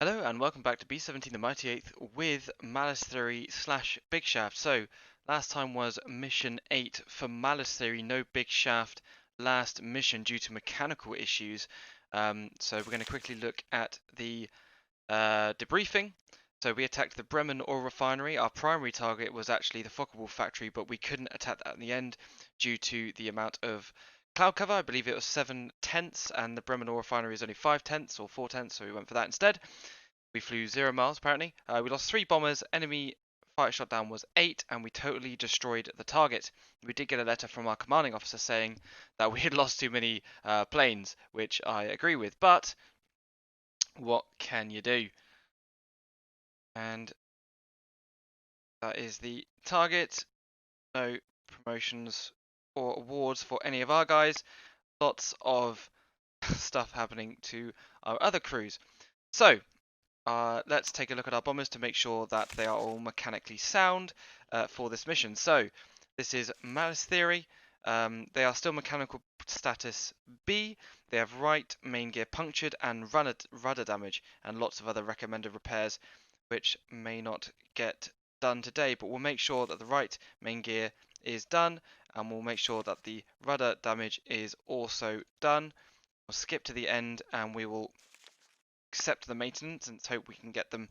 Hello and welcome back to B17 the Mighty Eighth with Malice Theory slash Big Shaft. So last time was mission 8 for Malice Theory, no Big Shaft last mission due to mechanical issues. So we're going to quickly look at the debriefing. So we attacked the Bremen oil refinery. Our primary target was actually the Focke-Wulf factory, but we couldn't attack that in the end due to the amount of cloud cover. I believe it was 7/10, and the Bremen oil refinery is only 5/10 or 4/10, so we went for that instead. We flew 0 miles apparently. We lost 3 bombers, enemy fighter shot down was 8, and we totally destroyed the target. We did get a letter from our commanding officer saying that we had lost too many planes, which I agree with, but what can you do? And that is the target. No promotions or awards for any of our guys. Lots of stuff happening to our other crews. So, let's take a look at our bombers to make sure that they are all mechanically sound for this mission. So, this is Malice Theory. They are still mechanical status B. They have right main gear punctured and rudder damage, and lots of other recommended repairs, which may not get done today, but we'll make sure that the right main gear is done, and we'll make sure that the rudder damage is also done. We'll skip to the end, and we will accept the maintenance and hope we can get them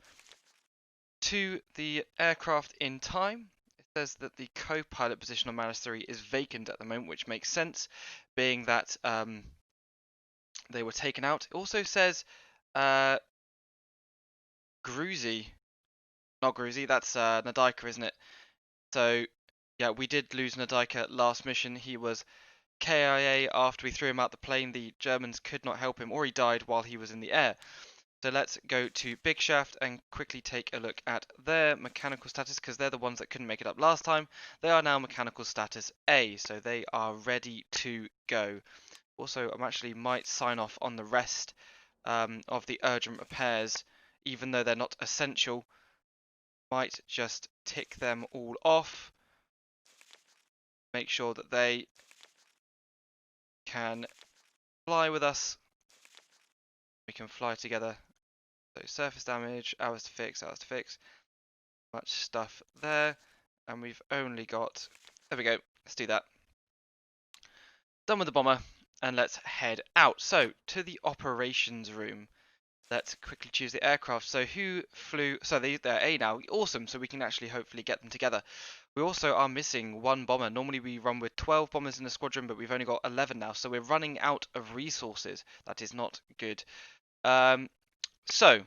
to the aircraft in time. It says that the co-pilot position on Mallas 3 is vacant at the moment, which makes sense, being that they were taken out. It also says Gruzy, not Gruzy, that's Nadika, isn't it? So, yeah, we did lose Nadika last mission. He was KIA after we threw him out the plane. The Germans could not help him, or he died while he was in the air. So let's go to Big Shaft and quickly take a look at their mechanical status, because they're the ones that couldn't make it up last time. They are now mechanical status A, so they are ready to go. Also, I actually might sign off on the rest of the urgent repairs, even though they're not essential. Might just tick them all off. Make sure that they can fly with us. We can fly together. So surface damage, hours to fix, much stuff there, and we've only got, there we go, let's do that. Done with the bomber, and let's head out. So to the operations room, let's quickly choose the aircraft. So who flew, so they're A now, awesome, so we can actually hopefully get them together. We also are missing one bomber. Normally we run with 12 bombers in the squadron, but we've only got 11 now, so we're running out of resources. That is not good. So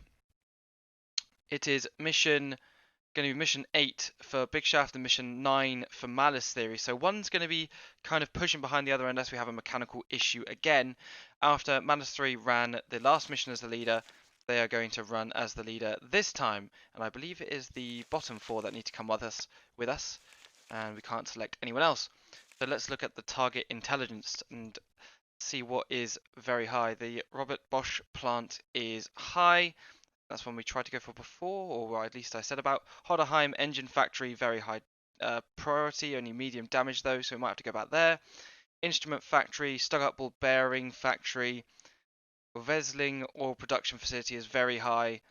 it is going to be mission 8 for Big Shaft and mission 9 for Malice Theory. So one's going to be kind of pushing behind the other unless we have a mechanical issue again. After Malice Theory ran the last mission as the leader, they are going to run as the leader this time. And I believe it is the bottom 4 that need to come with us. And we can't select anyone else. So let's look at the target intelligence and see what is very high. The Robert Bosch plant is high. That's one we tried to go for before, or at least I said about. Hodderheim engine factory, very high priority, only medium damage though, so we might have to go back there. Instrument factory, Stuttgart ball bearing factory, Wesseling oil production facility is very high.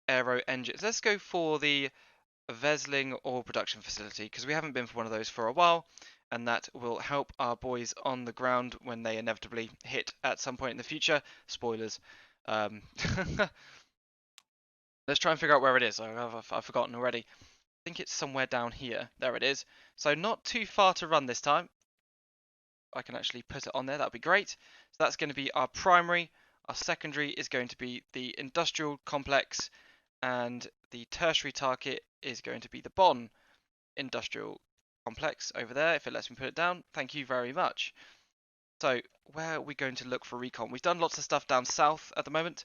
Aero engines. Let's go for the Wesseling oil production facility because we haven't been for one of those for a while, and that will help our boys on the ground when they inevitably hit at some point in the future. Spoilers. Let's try and figure out where it is. I've forgotten already. I think it's somewhere down here. There it is. So not too far to run this time. I can actually put it on there. That'd be great. So that's going to be our primary. Our secondary is going to be the industrial complex, and the tertiary target is going to be the Bonn industrial complex over there. If it lets me put it down, thank you very much. So where are we going to look for recon? We've done lots of stuff down south at the moment.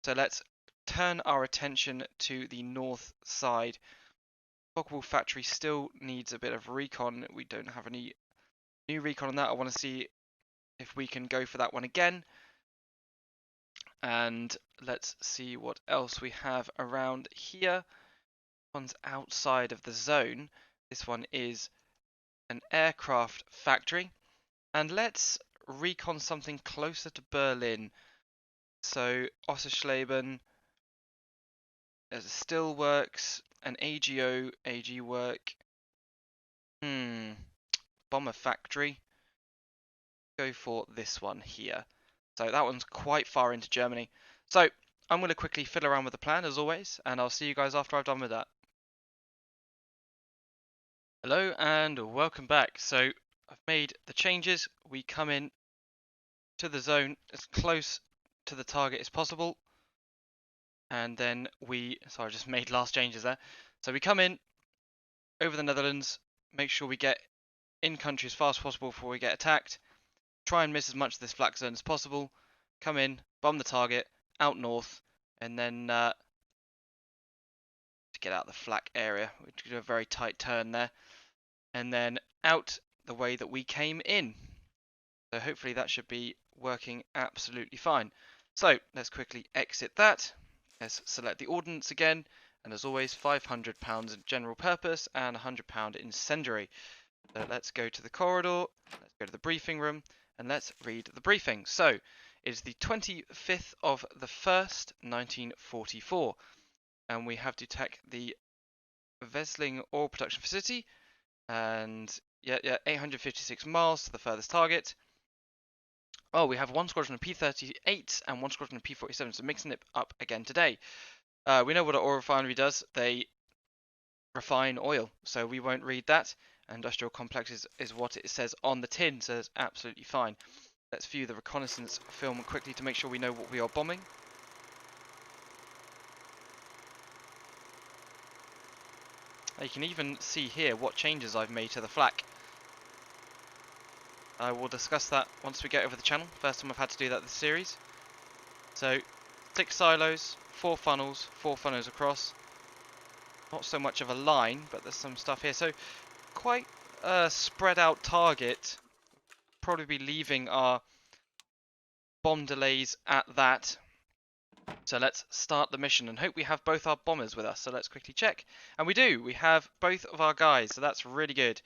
So let's turn our attention to the north side. Focke-Wulf factory still needs a bit of recon. We don't have any new recon on that. I want to see if we can go for that one again. And let's see what else we have around here. One's outside of the zone. This one is an aircraft factory. And let's recon something closer to Berlin. So Osserschleben, There's a still works, an AGO, AG work. Bomber factory. Go for this one here. So that one's quite far into Germany. So I'm going to quickly fiddle around with the plan as always, and I'll see you guys after I've done with that. Hello and welcome back. So I've made the changes. We come in to the zone as close to the target as possible. And then sorry, I just made last changes there. So we come in over the Netherlands, make sure we get in country as fast as possible before we get attacked. Try and miss as much of this flak zone as possible. Come in, bomb the target, out north, and then to get out of the flak area. We do a very tight turn there. And then out the way that we came in. So hopefully that should be working absolutely fine. So let's quickly exit that. Let's select the ordnance again. And as always, £500 in general purpose and £100 incendiary. So let's go to the corridor, let's go to the briefing room, and let's read the briefing. So it is the 25th of the 1st, 1944. And we have to attack the Vesling oil production facility. And yeah, 856 miles to the furthest target. Oh, we have one squadron of P-38 and one squadron of P-47, so mixing it up again today. We know what an oil refinery does. They refine oil, so we won't read that. Industrial complex is what it says on the tin, so it's absolutely fine. Let's view the reconnaissance film quickly to make sure we know what we are bombing. You can even see here what changes I've made to the flak. I will discuss that once we get over the channel. First time I've had to do that this series. So 6 silos, 4 funnels across. Not so much of a line, but there's some stuff here. So quite a spread out target. Probably be leaving our bomb delays at that. So let's start the mission and hope we have both our bombers with us. So let's quickly check. And we do. We have both of our guys, so that's really good.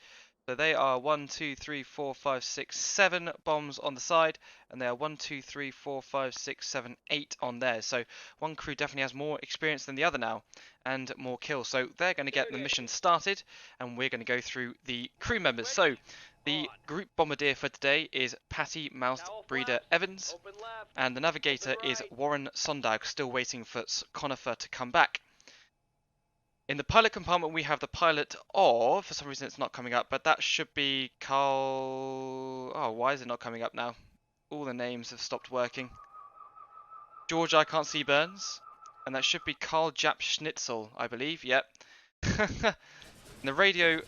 So they are 1, 2, 3, 4, 5, 6, 7 bombs on the side, and they are 1, 2, 3, 4, 5, 6, 7, 8 on theirs. So one crew definitely has more experience than the other now, and more kills. So they're going to get the mission started, and we're going to go through the crew members. So the group bombardier for today is Patty Mouse Breeder Evans, and the navigator is Warren Sondag, still waiting for Conifer to come back. In the pilot compartment, we have the pilot of, for some reason it's not coming up, but that should be Carl. Oh, why is it not coming up now? All the names have stopped working. George, I can't see Burns. And that should be Carl Jap Schnitzel, I believe. Yep. In the radio,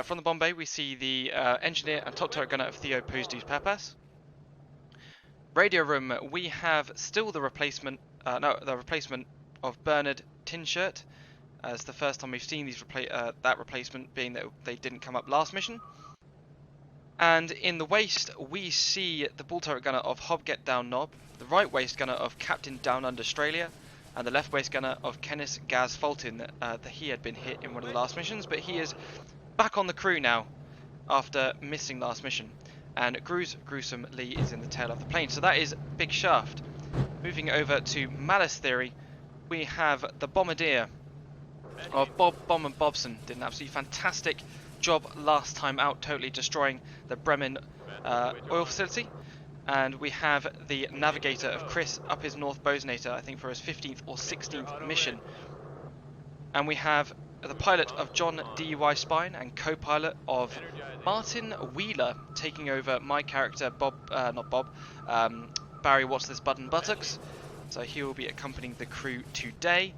from the Bombay, we see the engineer and top turret gunner of Theo Pozdu's Papas. Radio room, we have still the replacement, the replacement of Bernard Tinshirt. As the first time we've seen these that replacement being that they didn't come up last mission. And in the waist, we see the bull turret gunner of Hobget Down Knob, the right waist gunner of Captain Down Under Australia, and the left waist gunner of Kenneth Gaz Fulton. That he had been hit in one of the last missions, but he is back on the crew now after missing last mission. And Gruesome Lee is in the tail of the plane. So that is Big Shaft. Moving over to Mallas theory, we have the bombardier of Bob and Bobson. Did an absolutely fantastic job last time out, totally destroying the Bremen oil facility. And we have the navigator of Chris up his North Bosonator, I think for his 15th or 16th mission. And we have the pilot of John DUI Spine and co-pilot of Martin Wheeler, taking over my character Barry What's This Button Buttocks. So he will be accompanying the crew today.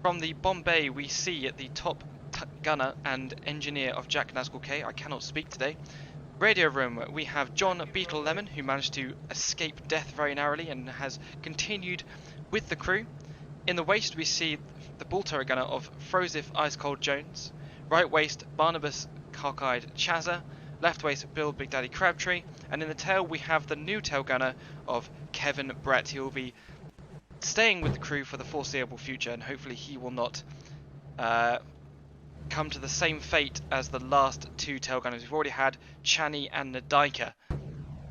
From the Bombay, we see the top gunner and engineer of Jack Nazgul K. I cannot speak today. Radio room, we have John Beetle Lemon, who managed to escape death very narrowly and has continued with the crew. In the waist, we see the bull turret gunner of Frosif Ice Cold Jones. Right waist, Barnabas Cockeyed Chazza. Left waist, Bill Big Daddy Crabtree. And in the tail, we have the new tail gunner of Kevin Brett. He will be staying with the crew for the foreseeable future, and hopefully he will not come to the same fate as the last two tail gunners. We've already had Chani and Nadika.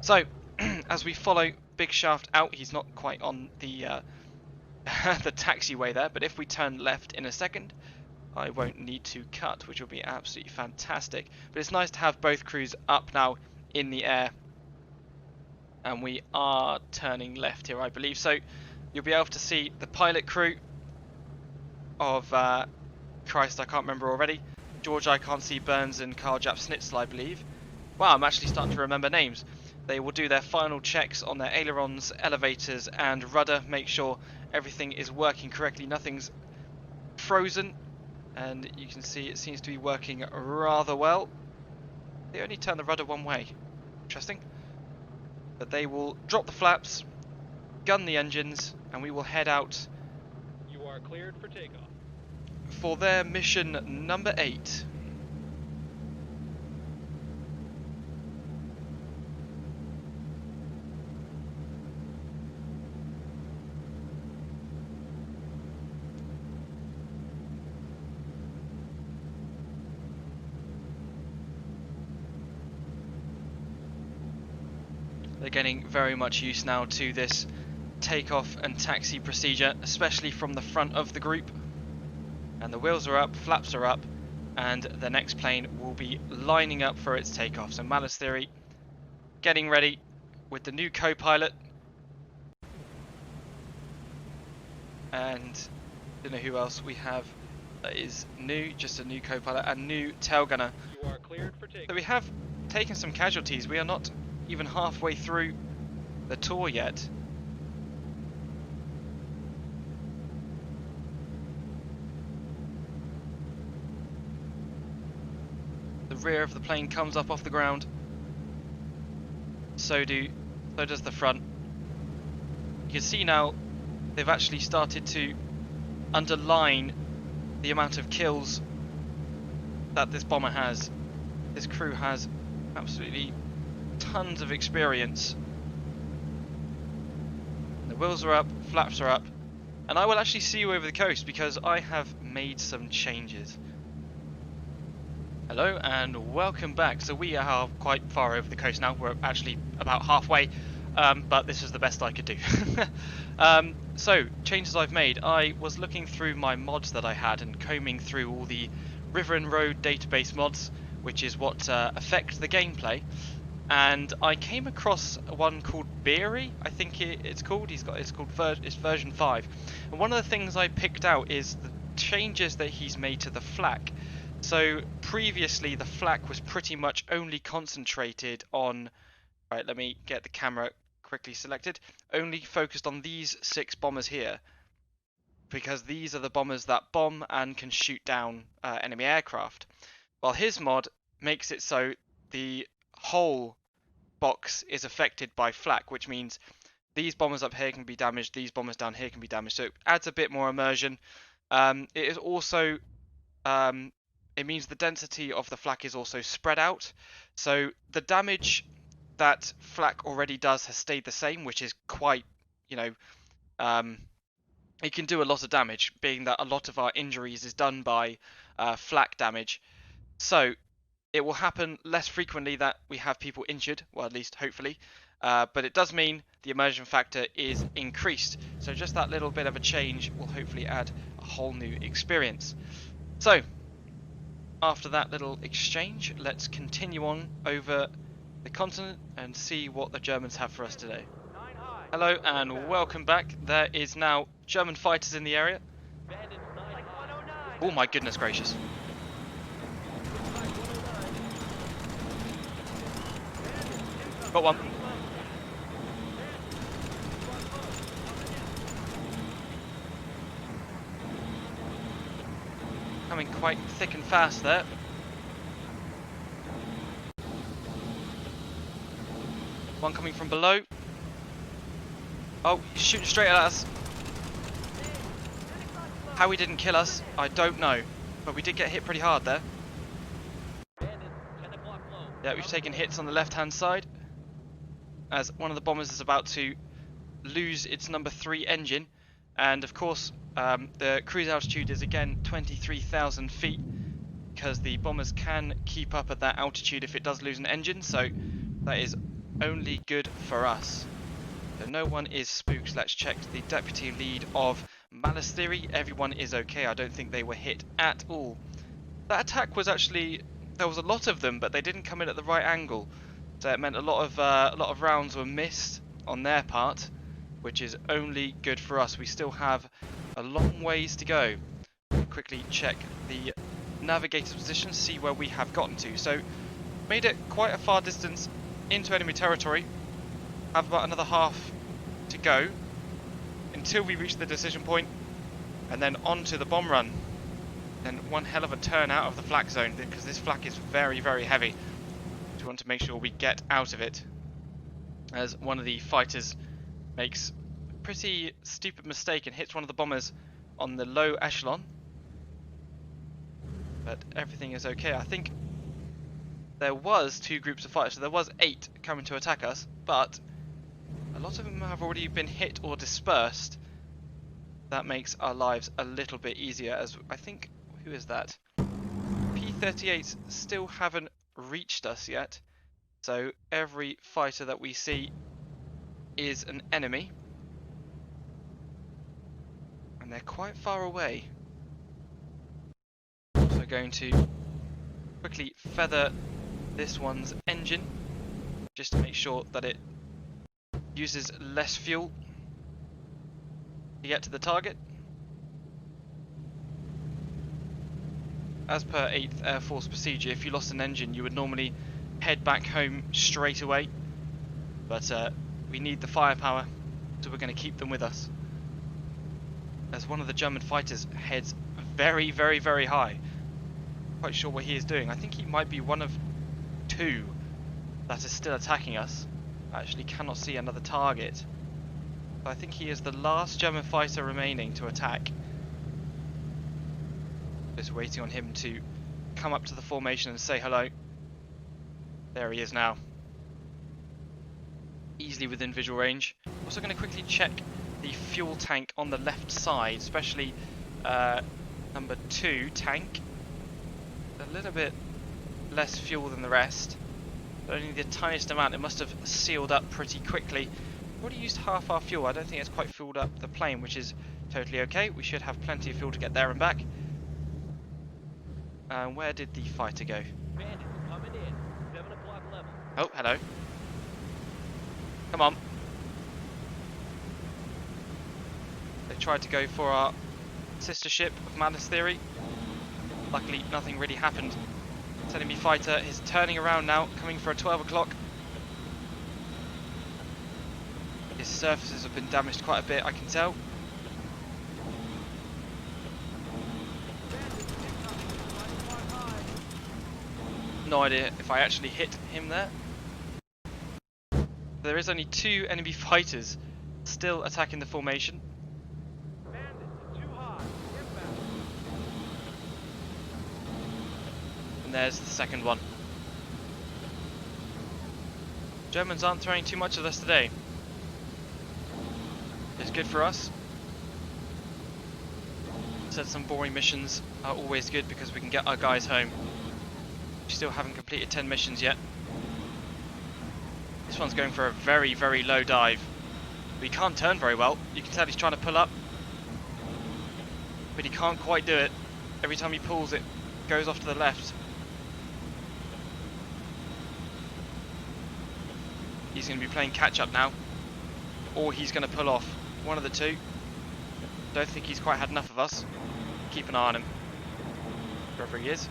So as we follow Big Shaft out, he's not quite on the the taxiway there, but if we turn left in a second, I won't need to cut, which will be absolutely fantastic. But it's nice to have both crews up now in the air. And we are turning left here, I believe. So you'll be able to see the pilot crew of, Christ, I can't remember already. George, I can't see Burns and Carl Jap Snitzel, I believe. Wow, I'm actually starting to remember names. They will do their final checks on their ailerons, elevators and rudder, make sure everything is working correctly, nothing's frozen, and you can see it seems to be working rather well. They only turn the rudder one way, interesting. But they will drop the flaps, gun the engines, and we will head out. You are cleared for takeoff. For their mission number 8. They're getting very much used now to this takeoff and taxi procedure, especially from the front of the group. And the wheels are up, flaps are up, and the next plane will be lining up for its takeoff. So Mallas Theory getting ready with the new co-pilot. And I don't know who else we have that is new, just a new co-pilot and new tail gunner. You are cleared for takeoff. So we have taken some casualties. We are not even halfway through the tour yet. The rear of the plane comes up off the ground. So does the front. You can see now they've actually started to underline the amount of kills that this bomber has. This crew has absolutely tons of experience. The wheels are up, flaps are up, and I will actually see you over the coast because I have made some changes. Hello and welcome back. So we are quite far over the coast now. We're actually about halfway, but this is the best I could do. So changes I've made. I was looking through my mods that I had and combing through all the river and road database mods, which is what affect the gameplay. And I came across one called Beery, I think it's called. It's version 5. And one of the things I picked out is the changes that he's made to the flak. So previously the flak was pretty much only concentrated on, right, let me get the camera quickly selected, only focused on these 6 bombers here, because these are the bombers that bomb and can shoot down enemy aircraft. While his mod makes it so the whole box is affected by flak, which means these bombers up here can be damaged, these bombers down here can be damaged, so it adds a bit more immersion. It is also it means the density of the flak is also spread out, so the damage that flak already does has stayed the same, which is quite, you know, it can do a lot of damage, being that a lot of our injuries is done by flak damage. So it will happen less frequently that we have people injured, well, at least hopefully, but it does mean the immersion factor is increased. So just that little bit of a change will hopefully add a whole new experience. So after that little exchange, let's continue on over the continent and see what the Germans have for us today. Hello and welcome back. There is now German fighters in the area. Oh my goodness gracious. Got one. Coming quite thick and fast there. One coming from below. Oh, he's shooting straight at us. How he didn't kill us, I don't know. But we did get hit pretty hard there. Yeah, we've taken hits on the left-hand side, as one of the bombers is about to lose its number 3 engine. And of course, the cruise altitude is again 23,000 feet, because the bombers can keep up at that altitude if it does lose an engine, so that is only good for us. So no one is spooked. Let's check the deputy lead of Mallas Theory. Everyone is okay. I don't think they were hit at all. That attack was actually, there was a lot of them, but they didn't come in at the right angle. So it meant a lot of rounds were missed on their part, which is only good for us. We still have a long ways to go. Quickly check the navigator's position, see where we have gotten to. So made it quite a far distance into enemy territory. Have about another half to go until we reach the decision point, and then on to the bomb run. Then one hell of a turn out of the flak zone, because this flak is very, very heavy. We want to make sure we get out of it, as one of the fighters makes a pretty stupid mistake and hits one of the bombers on the low echelon. But everything is okay. I think there was 2 groups of fighters, so there was 8 coming to attack us, but a lot of them have already been hit or dispersed. That makes our lives a little bit easier, as I think, who is that? P-38s still haven't reached us yet, so every fighter that we see is an enemy, and they're quite far away. Also going to quickly feather this one's engine just to make sure that it uses less fuel to get to the target. As per 8th Air Force procedure, if you lost an engine, you would normally head back home straight away. But we need the firepower, so we're going to keep them with us. As one of the German fighters heads very, very, very high. Quite sure what he is doing. I think he might be one of 2 that is still attacking us. I actually cannot see another target. But I think he is the last German fighter remaining to attack. Just waiting on him to come up to the formation and say hello. There he is now. Easily within visual range. Also going to quickly check the fuel tank on the left side, especially number 2 tank. A little bit less fuel than the rest, but only the tiniest amount. It must have sealed up pretty quickly. We've already used half our fuel. I don't think it's quite filled up the plane, which is totally okay. We should have plenty of fuel to get there and back. Where did the fighter go? Bandits coming in. 7 o'clock level. Oh, hello. Come on. They tried to go for our sister ship of Mallas Theory. Luckily, nothing really happened. This enemy fighter is turning around now, coming for a 12 o'clock. His surfaces have been damaged quite a bit, I can tell. No idea if I actually hit him there. There is only 2 enemy fighters still attacking the formation. And there's the second one. Germans aren't throwing too much of us today. It's good for us. Said some boring missions are always good because we can get our guys home. We still haven't completed 10 missions yet. This one's going for a very, very low dive. But he can't turn very well. You can tell he's trying to pull up, but he can't quite do it. Every time he pulls, it goes off to the left. He's going to be playing catch up now, or he's going to pull off. One of the two. Don't think he's quite had enough of us. Keep an eye on him, wherever he is.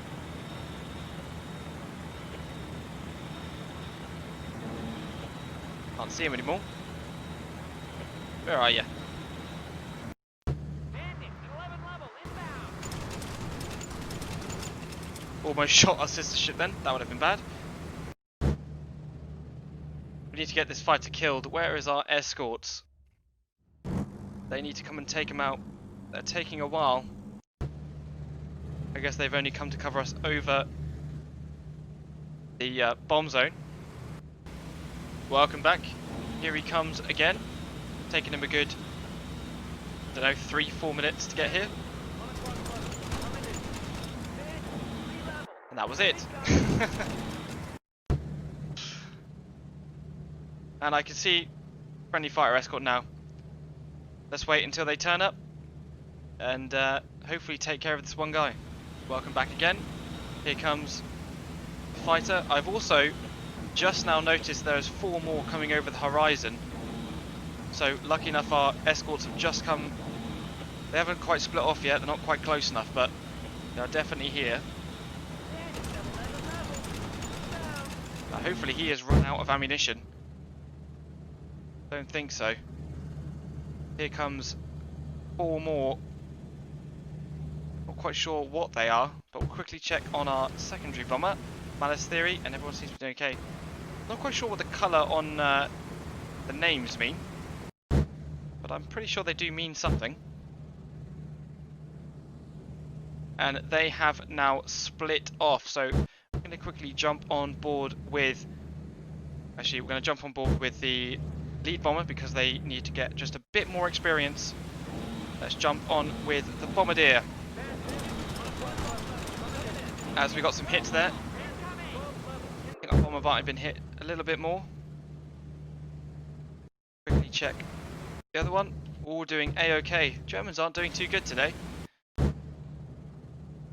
Can't see him anymore. Where are you? Almost shot our sister ship then. That would have been bad. We need to get this fighter killed. Where is our escorts? They need to come and take him out. They're taking a while. I guess they've only come to cover us over the bomb zone. Welcome back. Here he comes again. Taking him a good, I don't know, 3-4 minutes to get here. And that was it. And I can see friendly fighter escort now. Let's wait until they turn up and hopefully take care of this one guy. Welcome back again. Here comes the fighter. I've also just now noticed there's 4 more coming over the horizon. So lucky enough our escorts have just come. They haven't quite split off yet, they're not quite close enough, but they are definitely here. Hopefully he has run out of ammunition. Don't think so. Here comes 4 more. Not quite sure what they are, but we'll quickly check on our secondary bomber, Mallas Theory, and everyone seems to be doing okay. Not quite sure what the colour on the names mean, but I'm pretty sure they do mean something. And they have now split off, so I'm going to quickly jump on board with... Actually, we're going to jump on board with the lead bomber because they need to get just a bit more experience. Let's jump on with the bombardier. As we got some hits there. I think our bomber might have been hit a little bit more. Quickly check the other one. All doing A-OK. Germans aren't doing too good today.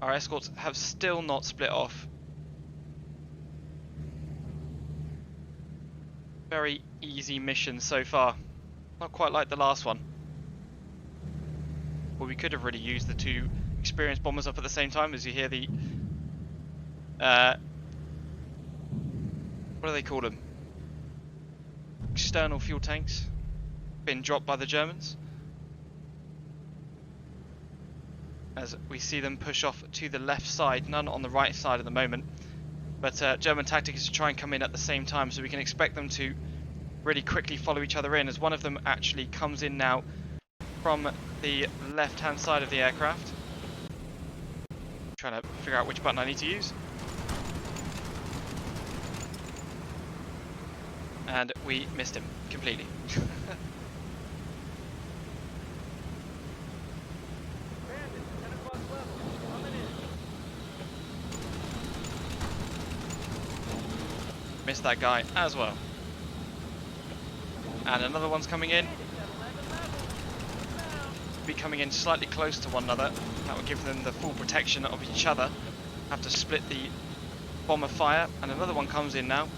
Our escorts have still not split off. Very easy mission so far. Not quite like the last one. Well, we could have really used the 2 experienced bombers up at the same time, as you hear the... what do they call them? External fuel tanks. Been dropped by the Germans. As we see them push off to the left side, none on the right side at the moment. But German tactic is to try and come in at the same time, so we can expect them to really quickly follow each other in, as one of them actually comes in now from the left-hand side of the aircraft. Trying to figure out which button I need to use. And we missed him completely. Missed that guy as well. And another one's coming in. Be coming in slightly close to one another. That will give them the full protection of each other. Have to split the bomber fire. And another one comes in now.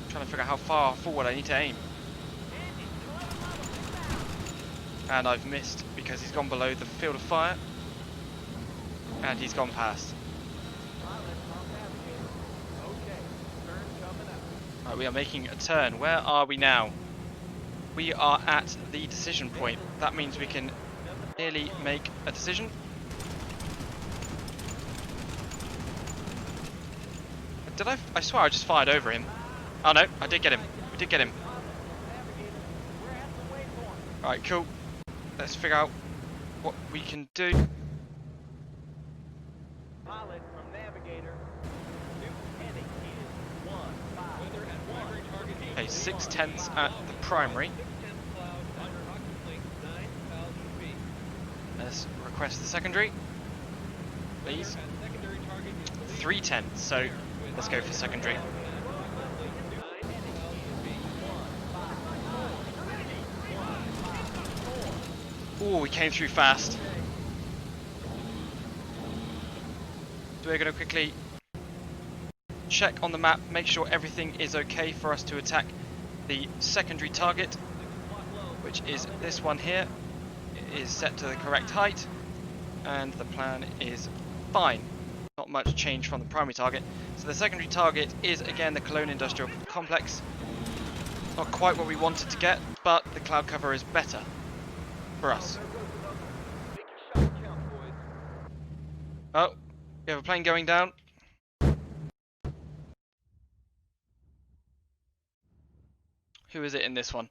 Trying to figure out how far forward I need to aim. And I've missed because he's gone below the field of fire. And he's gone past. Right, we are making a turn. Where are we now? We are at the decision point. That means we can nearly make a decision. Did I swear I just fired over him. Oh no, I did get him. We did get him. Right, cool. Let's figure out what we can do. Pilot from Navigator. Heading is 15. Weather at 1. Okay, 6/10 at the primary. Let's request the secondary, please. 3/10, so let's go for secondary. Oh, we came through fast. So we're going to quickly check on the map, make sure everything is okay for us to attack the secondary target, which is this one here. It is set to the correct height, and the plan is fine. Not much change from the primary target. So the secondary target is again the Cologne Industrial Complex. Not quite what we wanted to get, but the cloud cover is better for us. Oh, we have a plane going down. Who is it in this one?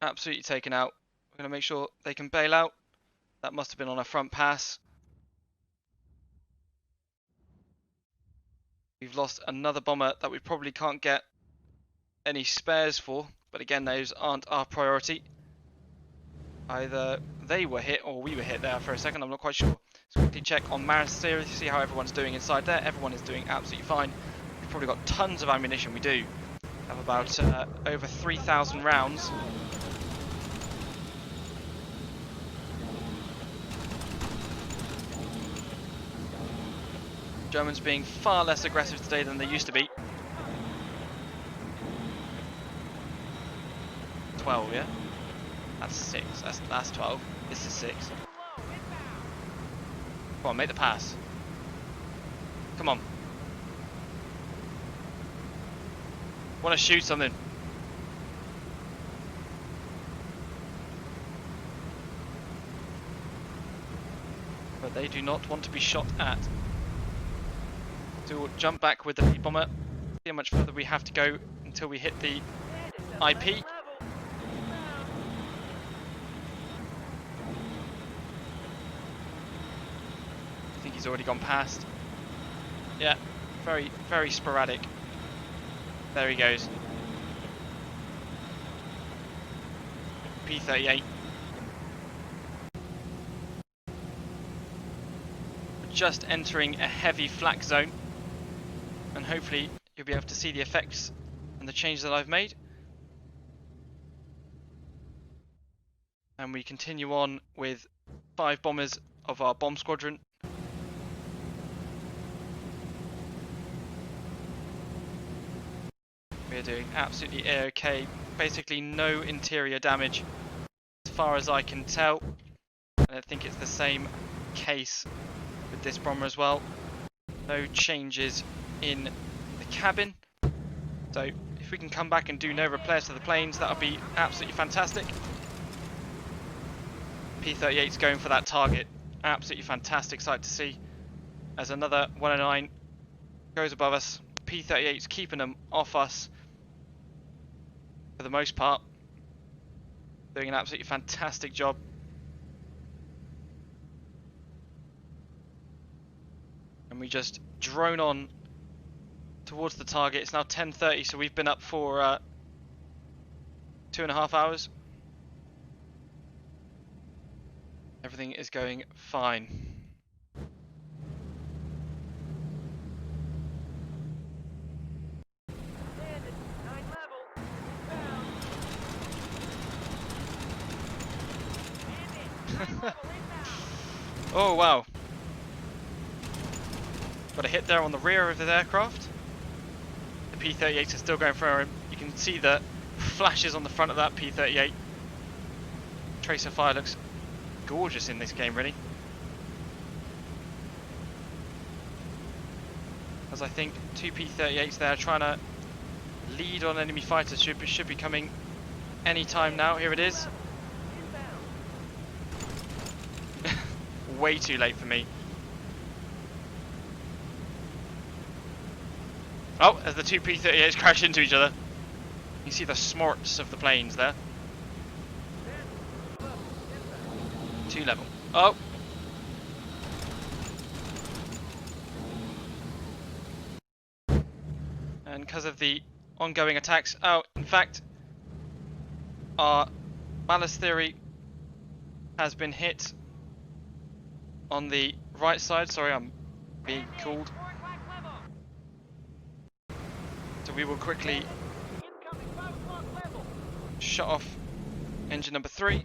Absolutely taken out. We're going to make sure they can bail out. That must have been on a front pass. We've lost another bomber that we probably can't get any spares for, but again, those aren't our priority. Either they were hit or we were hit there for a second, I'm not quite sure. Let's quickly check on Mallas Theory to see how everyone's doing inside there. Everyone is doing absolutely fine. We've probably got tons of ammunition. We do have about over 3,000 rounds. Germans being far less aggressive today than they used to be. 12, yeah? That's 6. That's 12. This is 6. Come on, make the pass. Come on. Want to shoot something. But they do not want to be shot at. So we'll jump back with the lead bomber. See how much further we have to go until we hit the IP. I think he's already gone past. Yeah, very, very sporadic. There he goes. P-38. Just entering a heavy flak zone, and hopefully you'll be able to see the effects and the changes that I've made. And we continue on with 5 bombers of our bomb squadron. We're doing absolutely A-OK. Basically no interior damage as far as I can tell. And I think it's the same case with this bomber as well. No changes in the cabin. So if we can come back and do no repairs to the planes, that would be absolutely fantastic. P-38's going for that target. Absolutely fantastic sight to see. As another 109 goes above us. P-38's keeping them off us for the most part. Doing an absolutely fantastic job. And we just drone on towards the target. It's now 10:30, so we've been up for 2.5 hours. Everything is going fine. Oh wow. Got a hit there on the rear of the aircraft. The P-38s are still going for him. You can see the flashes on the front of that P-38. Tracer fire looks gorgeous in this game, really. As I think 2 P-38s there trying to lead on enemy fighters should be coming any time now. Here it is. Way too late for me. Oh, as the 2 P-38s crash into each other. You see the smarts of the planes there. 2 level. Oh! And because of the ongoing attacks, oh, in fact, our Mallas theory has been hit on the right side. Sorry, I'm being called. So we will quickly shut off engine number 3.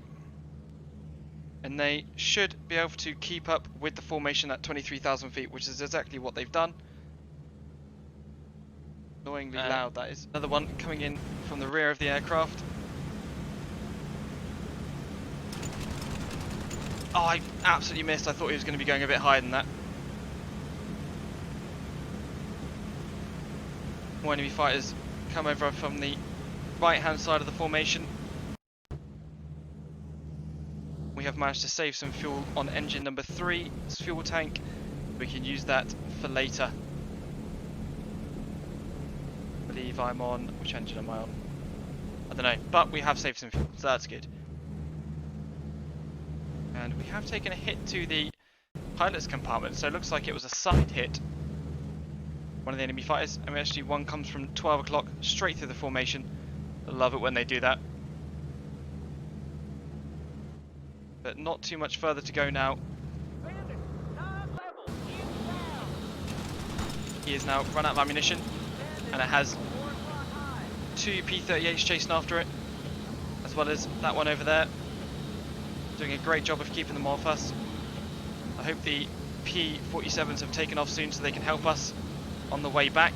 And they should be able to keep up with the formation at 23,000 feet, which is exactly what they've done. Annoyingly loud, that is. Another one coming in from the rear of the aircraft. Oh, I absolutely missed. I thought he was going to be going a bit higher than that. More enemy fighters come over from the right-hand side of the formation. We have managed to save some fuel on engine number 3's fuel tank. We can use that for later. I believe I'm on... which engine am I on? I don't know, but we have saved some fuel, so that's good. And we have taken a hit to the pilot's compartment, so it looks like it was a side hit. One of the enemy fighters, and actually one comes from 12 o'clock straight through the formation. I love it when they do that. But not too much further to go now. He is now run out of ammunition. and it has 2 P-38s chasing after it, as well as that one over there, doing a great job of keeping them off us. I hope the P-47s have taken off soon so they can help us on the way back.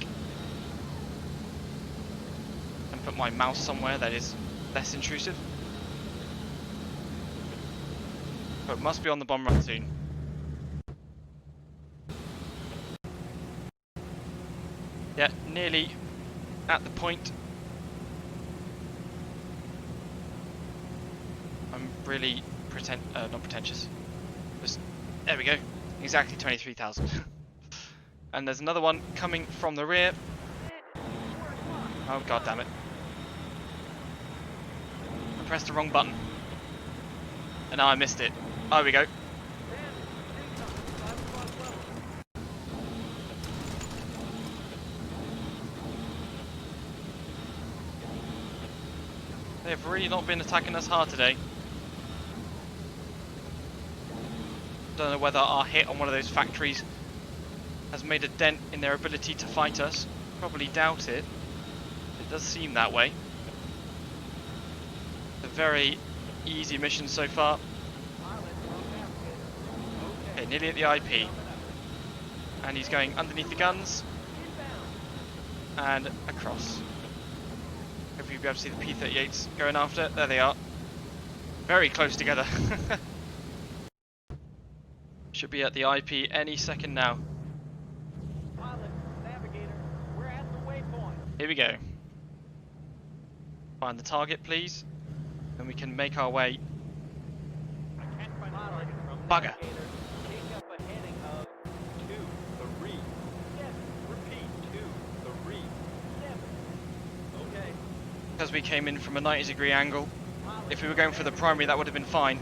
And put my mouse somewhere that is less intrusive. But it must be on the bomb run soon. Yeah, nearly at the point. I'm really not pretentious. Just, there we go. Exactly 23,000. And there's another one coming from the rear. Oh god damn it. I pressed the wrong button. And now I missed it. There we go. They have really not been attacking us hard today. Don't know whether our hit on one of those factories has made a dent in their ability to fight us. Probably doubt it. It does seem that way. A very easy mission so far. Okay, nearly at the IP. And he's going underneath the guns. And across. Hopefully you'll be able to see the P-38s going after. There they are. Very close together. Should be at the IP any second now. Pilot, navigator, we're at the waypoint. Here we go. Find the target, please. Then we can make our way. I can't find the target from Bugger. navigator. Take up a heading of 2-3. 7. Repeat, 2-3. 7. Okay. Because we came in from a 90-degree angle. If we were going for the primary, that would have been fine.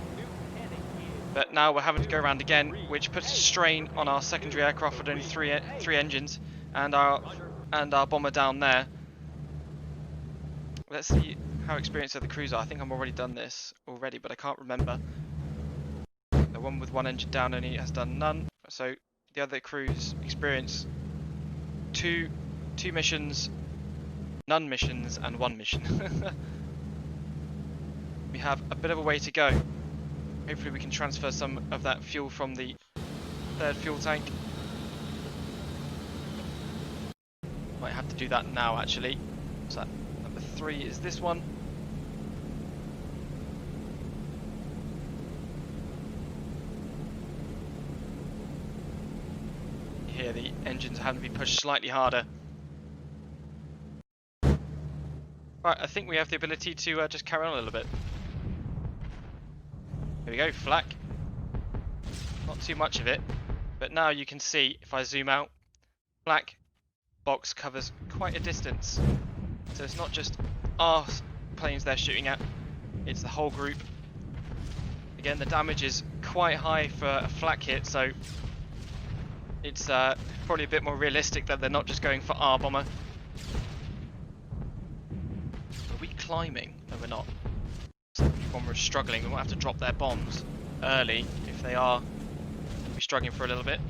But now we're having to go around again, which puts a strain on our secondary aircraft with only three engines, and our bomber down there. Let's see how experienced the crews are. I think I've already done this already, but I can't remember. The one with one engine down only has done none. So the other crews experience two missions, none missions, and 1 mission. We have a bit of a way to go. Hopefully we can transfer some of that fuel from the 3rd fuel tank. Might have to do that now actually. So that number 3 is this one. Here the engines are having to be pushed slightly harder. Right, I think we have the ability to just carry on a little bit. Here we go, Flak. Not too much of it, but now you can see, if I zoom out, Flak box covers quite a distance. So it's not just our planes they're shooting at, it's the whole group. Again, the damage is quite high for a Flak hit, so it's probably a bit more realistic that they're not just going for our bomber. Are we climbing? No, we're not. Bomber is struggling. We might have to drop their bombs early if they are. We'll be struggling for a little bit.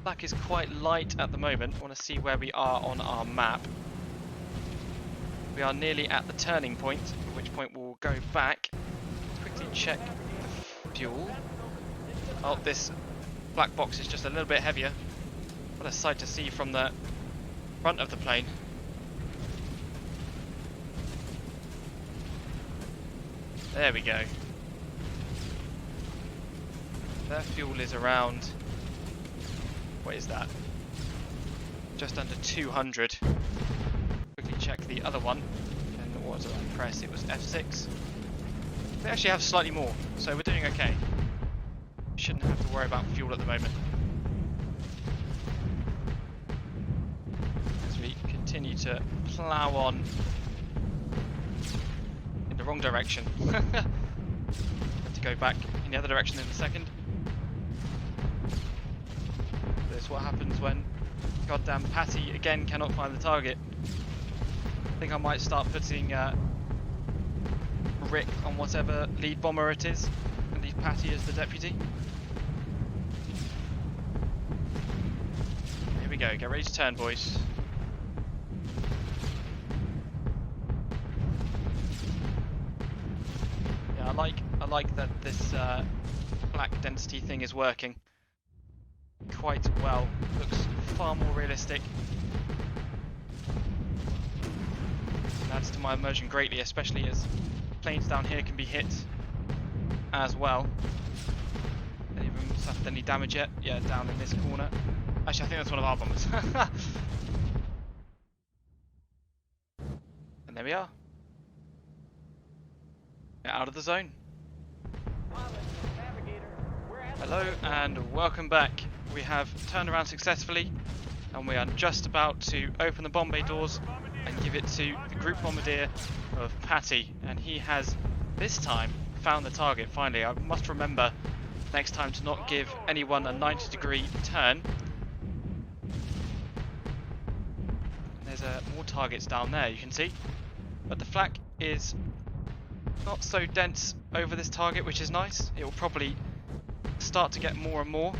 Flak is quite light at the moment. I want to see where we are on our map. We are nearly at the turning point, at which point we'll go back. Quickly check the fuel. Oh, this black box is just a little bit heavier. What a sight to see from the front of the plane. There we go. Their fuel is around, what is that? Just under 200. Quickly check the other one. And what did I press? It was F6. They actually have slightly more, so we're doing okay. Shouldn't have to worry about fuel at the moment. As we continue to plough on in the wrong direction. Have to go back in the other direction in a second. This is what happens when goddamn Patty again cannot find the target. I think I might start putting Rick on whatever lead bomber it is and leave Patty as the deputy. Here we go, get ready to turn, boys. I like that this black density thing is working quite well. Looks far more realistic. And adds to my immersion greatly, especially as planes down here can be hit as well. Any of them suffered any damage yet? Yeah, down in this corner. Actually, I think that's one of our bombers. And there we are. We're out of the zone. Mallas, navigator, we're at the Hello and welcome back. We have turned around successfully and we are just about to open the bomb bay doors and give it to the group bombardier of Patty, and he has this time found the target finally. I must remember next time to not give anyone a 90-degree turn. There's more targets down there, you can see, but the flak is not so dense over this target, which is nice. It will probably start to get more and more,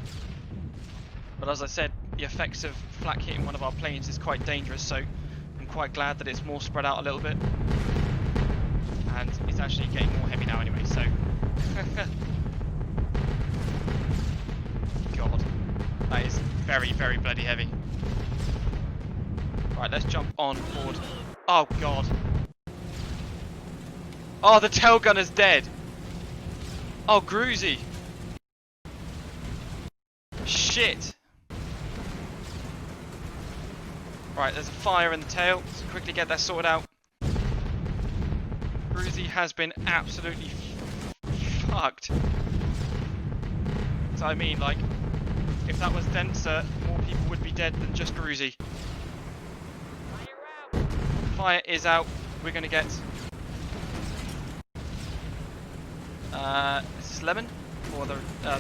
but as I said, the effects of flak hitting one of our planes is quite dangerous, so I'm quite glad that it's more spread out a little bit, and it's actually getting more heavy now anyway, so God, that is very, very bloody heavy. Right, let's jump on board. Oh God. Oh, the tail gunner's dead. Oh, Gruzy. Shit. Right, there's a fire in the tail. Let's quickly get that sorted out. Gruzy has been absolutely fucked. So I mean, like, if that was denser, more people would be dead than just Gruzy. Fire is out. We're going to get this is Lemon for the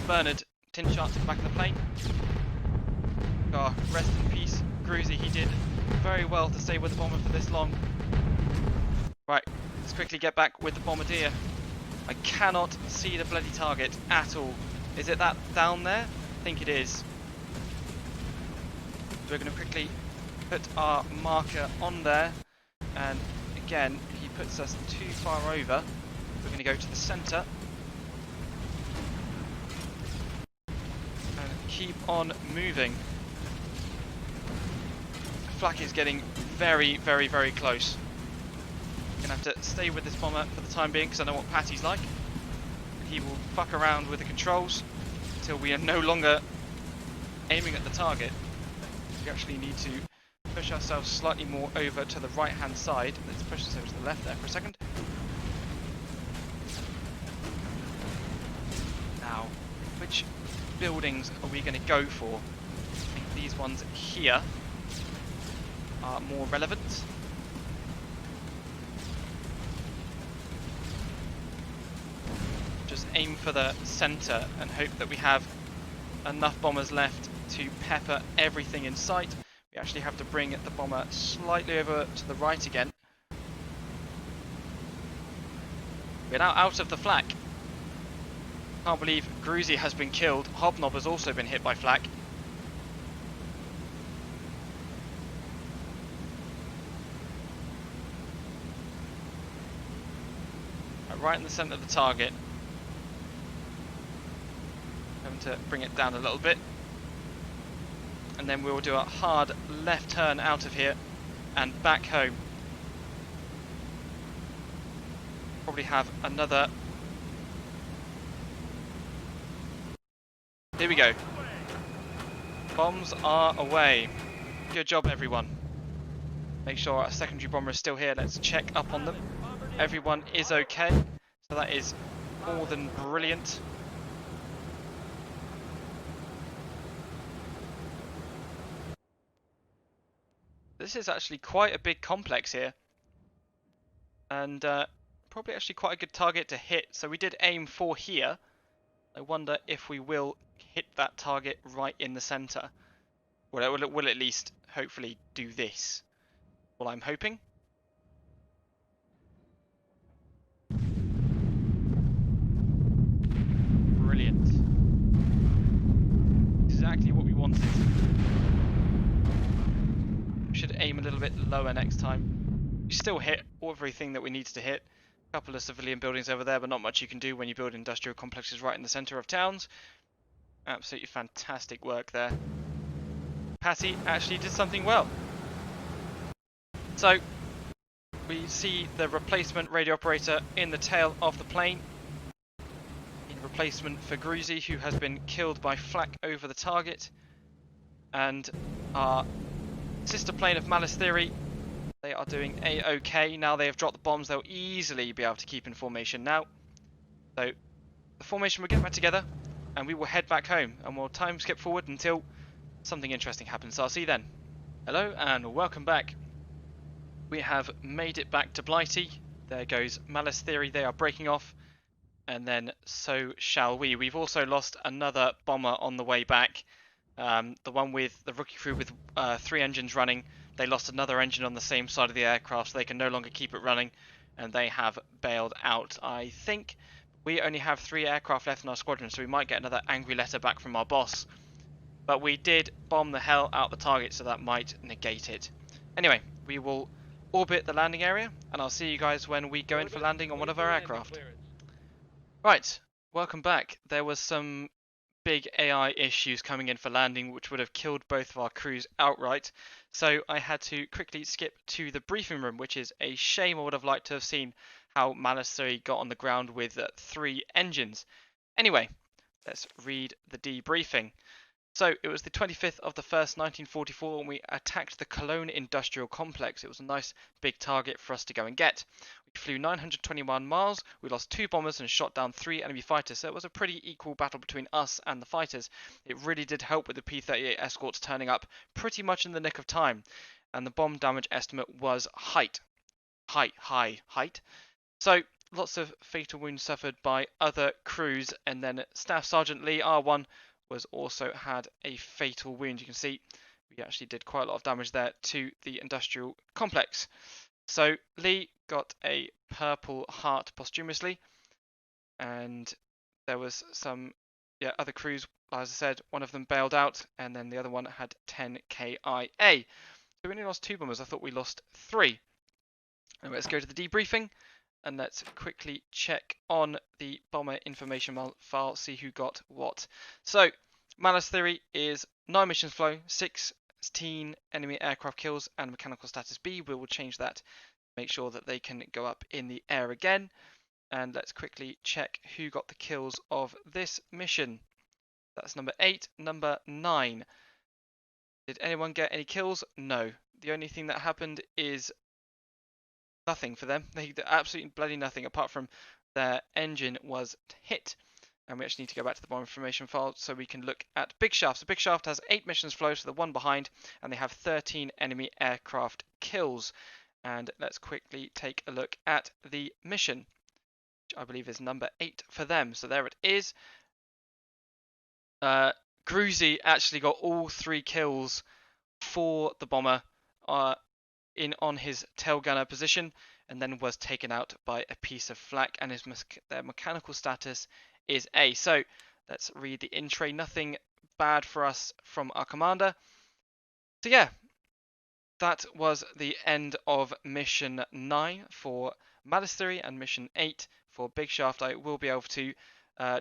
Bernard tin shot to the back of the plane. Oh, rest in peace, Gruzy. He did very well to stay with the bomber for this long. Right, let's quickly get back with the bombardier. I cannot see the bloody target at all. Is it that down there? I think it is. So we're going to quickly put our marker on there. And again, he puts us too far over. We're going to go to the centre and keep on moving. Flak is getting very, very, very close. I'm going to have to stay with this bomber for the time being because I know what Patty's like. He will fuck around with the controls until we are no longer aiming at the target. We actually need to push ourselves slightly more over to the right hand side. Let's push this over to the left there for a second. Now, which buildings are we going to go for? I think these ones here are more relevant. Just aim for the centre and hope that we have enough bombers left to pepper everything in sight. We actually have to bring the bomber slightly over to the right again. We're now out of the flak. Can't believe Gruzy has been killed. Hobnob has also been hit by flak. Right in the centre of the target. Having to bring it down a little bit. And then we will do a hard left turn out of here and back home. Probably have another. Here we go. Bombs are away. Good job, everyone. Make sure our secondary bomber is still here. Let's check up on them. Everyone is okay. So that is more than brilliant. This is actually quite a big complex here. And probably actually quite a good target to hit. So we did aim for here. I wonder if we will hit that target right in the centre. Well, it will at least hopefully do this. Well, I'm hoping. Brilliant. Exactly what we wanted. We should aim a little bit lower next time. We still hit everything that we needed to hit, A couple of civilian buildings over there, but not much you can do when you build industrial complexes right in the center of towns. Absolutely fantastic work there. Patty actually did something well. So we see the replacement radio operator in the tail of the plane, in replacement for Gruzy, who has been killed by Flak over the target. And our sister plane of Mallas Theory, they are doing A-OK. Now they have dropped the bombs, they'll easily be able to keep in formation now. So the formation will get back together, and we will head back home, and we'll time skip forward until something interesting happens. So I'll see you then. Hello and welcome back. We have made it back to Blighty. There goes Mallas Theory, they are breaking off, and then so shall we. We've also lost another bomber on the way back. The one with the rookie crew with 3 engines running, they lost another engine on the same side of the aircraft, so they can no longer keep it running, and they have bailed out. I think we only have 3 aircraft left in our squadron, so we might get another angry letter back from our boss. But we did bomb the hell out the target, so that might negate it. Anyway, we will orbit the landing area, and I'll see you guys when we go in for landing on one of our aircraft. Right, welcome back. There was some big AI issues coming in for landing, which would have killed both of our crews outright. So I had to quickly skip to the briefing room, which is a shame. I would have liked to have seen how Mallas 3 got on the ground with 3 engines. Anyway, let's read the debriefing. So it was the 25th of the 1st, 1944, and we attacked the Cologne Industrial Complex. It was a nice big target for us to go and get. We flew 921 miles, we lost 2 bombers and shot down 3 enemy fighters, so it was a pretty equal battle between us and the fighters. It really did help with the P-38 escorts turning up pretty much in the nick of time, and the bomb damage estimate was height. So lots of fatal wounds suffered by other crews, and then Staff Sergeant Lee R1 was also had a fatal wound. You can see we actually did quite a lot of damage there to the industrial complex. So Lee got a Purple Heart posthumously, and there was some other crews. As I said, one of them bailed out, and then the other one had 10 KIA. So we only lost 2 bombers. I thought we lost 3. And let's go to the debriefing, and let's quickly check on the bomber information file, see who got what. So, Mallas Theory is 9 missions flow, 16 enemy aircraft kills, and mechanical status B. We will change that, make sure that they can go up in the air again. And let's quickly check who got the kills of this mission. That's number 8, number 9. Did anyone get any kills? No. The only thing that happened is nothing for them. They did absolutely bloody nothing apart from their engine was hit. And we actually need to go back to the bomb information file so we can look at Big Shaft. So Big Shaft has 8 missions flow, so the one behind, and they have 13 enemy aircraft kills. And let's quickly take a look at the mission, which I believe is number 8 for them. So there it is. Gruzy actually got all 3 kills for the bomber on his tail gunner position, and then was taken out by a piece of flak, and their mechanical status is A. So let's read the in-tray. Nothing bad for us from our commander. So yeah, that was the end of mission 9 for Mallas Theory and mission 8 for Big Shaft. I will be able to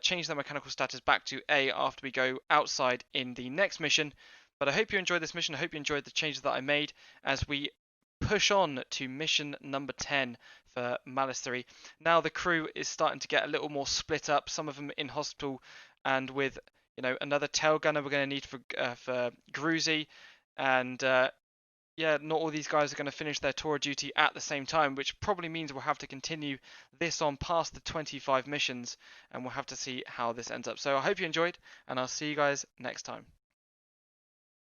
change the mechanical status back to A after we go outside in the next mission. But I hope you enjoyed this mission. I hope you enjoyed the changes that I made as we push on to mission number 10 for Mallas Theory. Now the crew is starting to get a little more split up. Some of them in hospital, and with another tail gunner we're going to need for Gruzy, and not all these guys are going to finish their tour of duty at the same time, which probably means we'll have to continue this on past the 25 missions, and we'll have to see how this ends up. So I hope you enjoyed, and I'll see you guys next time.